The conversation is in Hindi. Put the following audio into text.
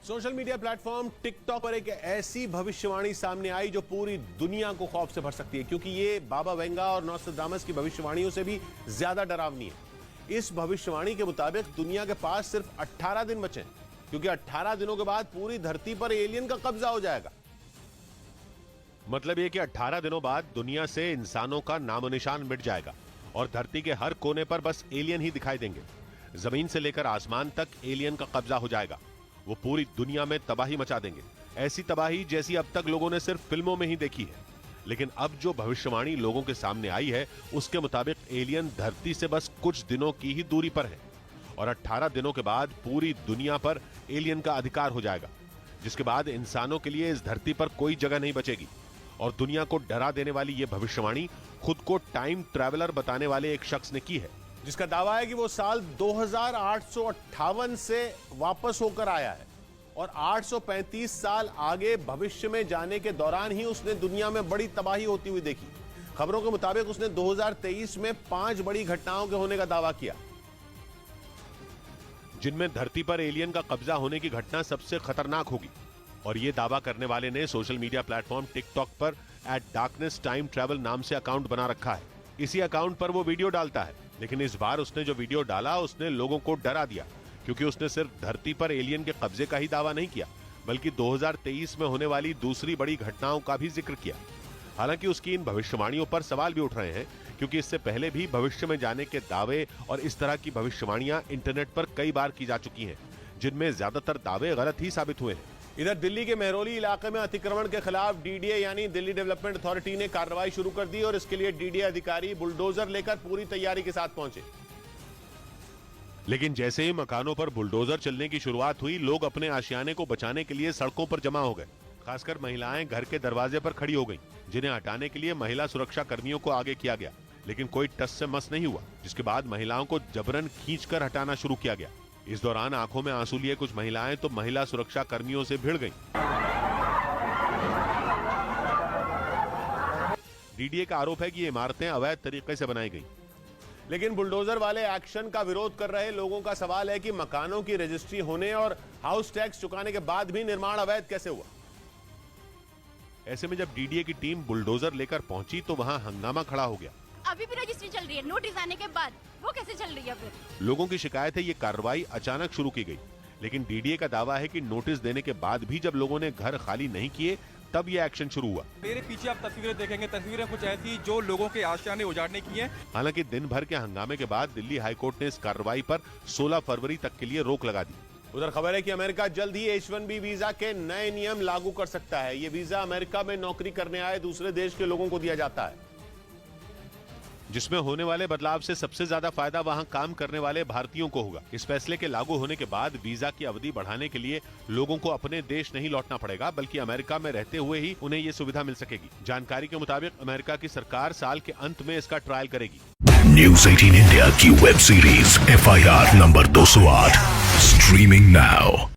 सोशल मीडिया प्लेटफॉर्म टिकटॉक पर एक ऐसी भविष्यवाणी सामने आई जो पूरी दुनिया को खौफ से भर सकती है, क्योंकि ये बाबा वेंगा और नॉस्ट्राडामस की भविष्यवाणियों से भी ज्यादा डरावनी है। इस भविष्यवाणी के मुताबिक दुनिया के पास सिर्फ 18 दिन बचे हैं, क्योंकि 18 दिनों के बाद पूरी धरती पर एलियन का कब्जा हो जाएगा। मतलब यह कि 18 दिनों बाद दुनिया से इंसानों का नामो निशान मिट जाएगा और धरती के हर कोने पर बस एलियन ही दिखाई देंगे। जमीन से लेकर आसमान तक एलियन का कब्जा हो जाएगा। वो पूरी दुनिया में तबाही मचा देंगे, ऐसी तबाही जैसी अब तक लोगों ने सिर्फ फिल्मों में ही देखी है। लेकिन अब जो भविष्यवाणी लोगों के सामने आई है, उसके मुताबिक एलियन धरती से बस कुछ दिनों की ही दूरी पर है और 18 दिनों के बाद पूरी दुनिया पर एलियन का अधिकार हो जाएगा, जिसके बाद इंसानों के लिए इस धरती पर कोई जगह नहीं बचेगी। और दुनिया को डरा देने वाली यह भविष्यवाणी खुद को टाइम ट्रैवलर बताने वाले एक शख्स ने की है, जिसका दावा है कि वो साल 2858 से वापस होकर आया है और 835 साल आगे भविष्य में जाने के दौरान ही उसने दुनिया में बड़ी तबाही होती हुई देखी। खबरों के मुताबिक उसने 2023 में 5 बड़ी घटनाओं के होने का दावा किया, जिनमें धरती पर एलियन का कब्जा होने की घटना सबसे खतरनाक होगी। और यह दावा करने वाले ने सोशल मीडिया प्लेटफॉर्म टिकटॉक पर @darkness_time_travel नाम से अकाउंट बना रखा है। इसी अकाउंट पर वो वीडियो डालता है, लेकिन इस बार उसने जो वीडियो डाला उसने लोगों को डरा दिया, क्योंकि उसने सिर्फ धरती पर एलियन के कब्जे का ही दावा नहीं किया, बल्कि 2023 में होने वाली दूसरी बड़ी घटनाओं का भी जिक्र किया। हालांकि उसकी इन भविष्यवाणियों पर सवाल भी उठ रहे हैं, क्योंकि इससे पहले भी भविष्य में जाने के दावे और इस तरह की भविष्यवाणियां इंटरनेट पर कई बार की जा चुकी हैं, जिनमें ज्यादातर दावे गलत ही साबित हुए हैं। इधर दिल्ली के मेहरौली इलाके में अतिक्रमण के खिलाफ डीडीए यानी दिल्ली डेवलपमेंट अथॉरिटी ने कार्रवाई शुरू कर दी और इसके लिए डीडीए अधिकारी बुलडोजर लेकर पूरी तैयारी के साथ पहुंचे। लेकिन जैसे ही मकानों पर बुलडोजर चलने की शुरुआत हुई, लोग अपने आशियाने को बचाने के लिए सड़कों पर जमा हो गए। खासकर महिलाएं घर के दरवाजे पर खड़ी हो गईं, जिन्हें हटाने के लिए महिला सुरक्षा कर्मियों को आगे किया गया, लेकिन कोई टस से मस नहीं हुआ, जिसके बाद महिलाओं को जबरन खींचकर हटाना शुरू किया गया। इस दौरान आंखों में आंसू लिए कुछ महिलाएं तो महिला सुरक्षा कर्मियों से भिड़ गईं। डीडीए का आरोप है कि ये इमारतें अवैध तरीके से बनाई गईं। लेकिन बुलडोजर वाले एक्शन का विरोध कर रहे लोगों का सवाल है कि मकानों की रजिस्ट्री होने और हाउस टैक्स चुकाने के बाद भी निर्माण अवैध कैसे हुआ। ऐसे में जब डीडीए की टीम बुलडोजर लेकर पहुंची तो वहां हंगामा खड़ा हो गया। अभी भी रजिस्ट्री चल रही है, नोटिस आने के बाद वो कैसे चल रही है? फिर लोगों की शिकायत है ये कार्रवाई अचानक शुरू की गई, लेकिन डीडीए का दावा है कि नोटिस देने के बाद भी जब लोगों ने घर खाली नहीं किए तब ये एक्शन शुरू हुआ। मेरे पीछे आप तस्वीरें देखेंगे, तस्वीरें कुछ ऐसी जो लोगों के आशियाने उजाड़ने की हैं। हालांकि दिन भर के हंगामे के बाद दिल्ली हाईकोर्ट ने इस कार्रवाई पर 16 फरवरी तक के लिए रोक लगा दी। उधर खबर है कि अमेरिका जल्द ही H1B वीजा के नए नियम लागू कर सकता है। ये वीजा अमेरिका में नौकरी करने आए दूसरे देश के लोगों को दिया जाता है, जिसमें होने वाले बदलाव से सबसे ज्यादा फायदा वहां काम करने वाले भारतीयों को होगा। इस फैसले के लागू होने के बाद वीजा की अवधि बढ़ाने के लिए लोगों को अपने देश नहीं लौटना पड़ेगा, बल्कि अमेरिका में रहते हुए ही उन्हें ये सुविधा मिल सकेगी। जानकारी के मुताबिक अमेरिका की सरकार साल के अंत में इसका ट्रायल करेगी। न्यूज़ 18 इंडिया की web series FIR number 208 streaming now.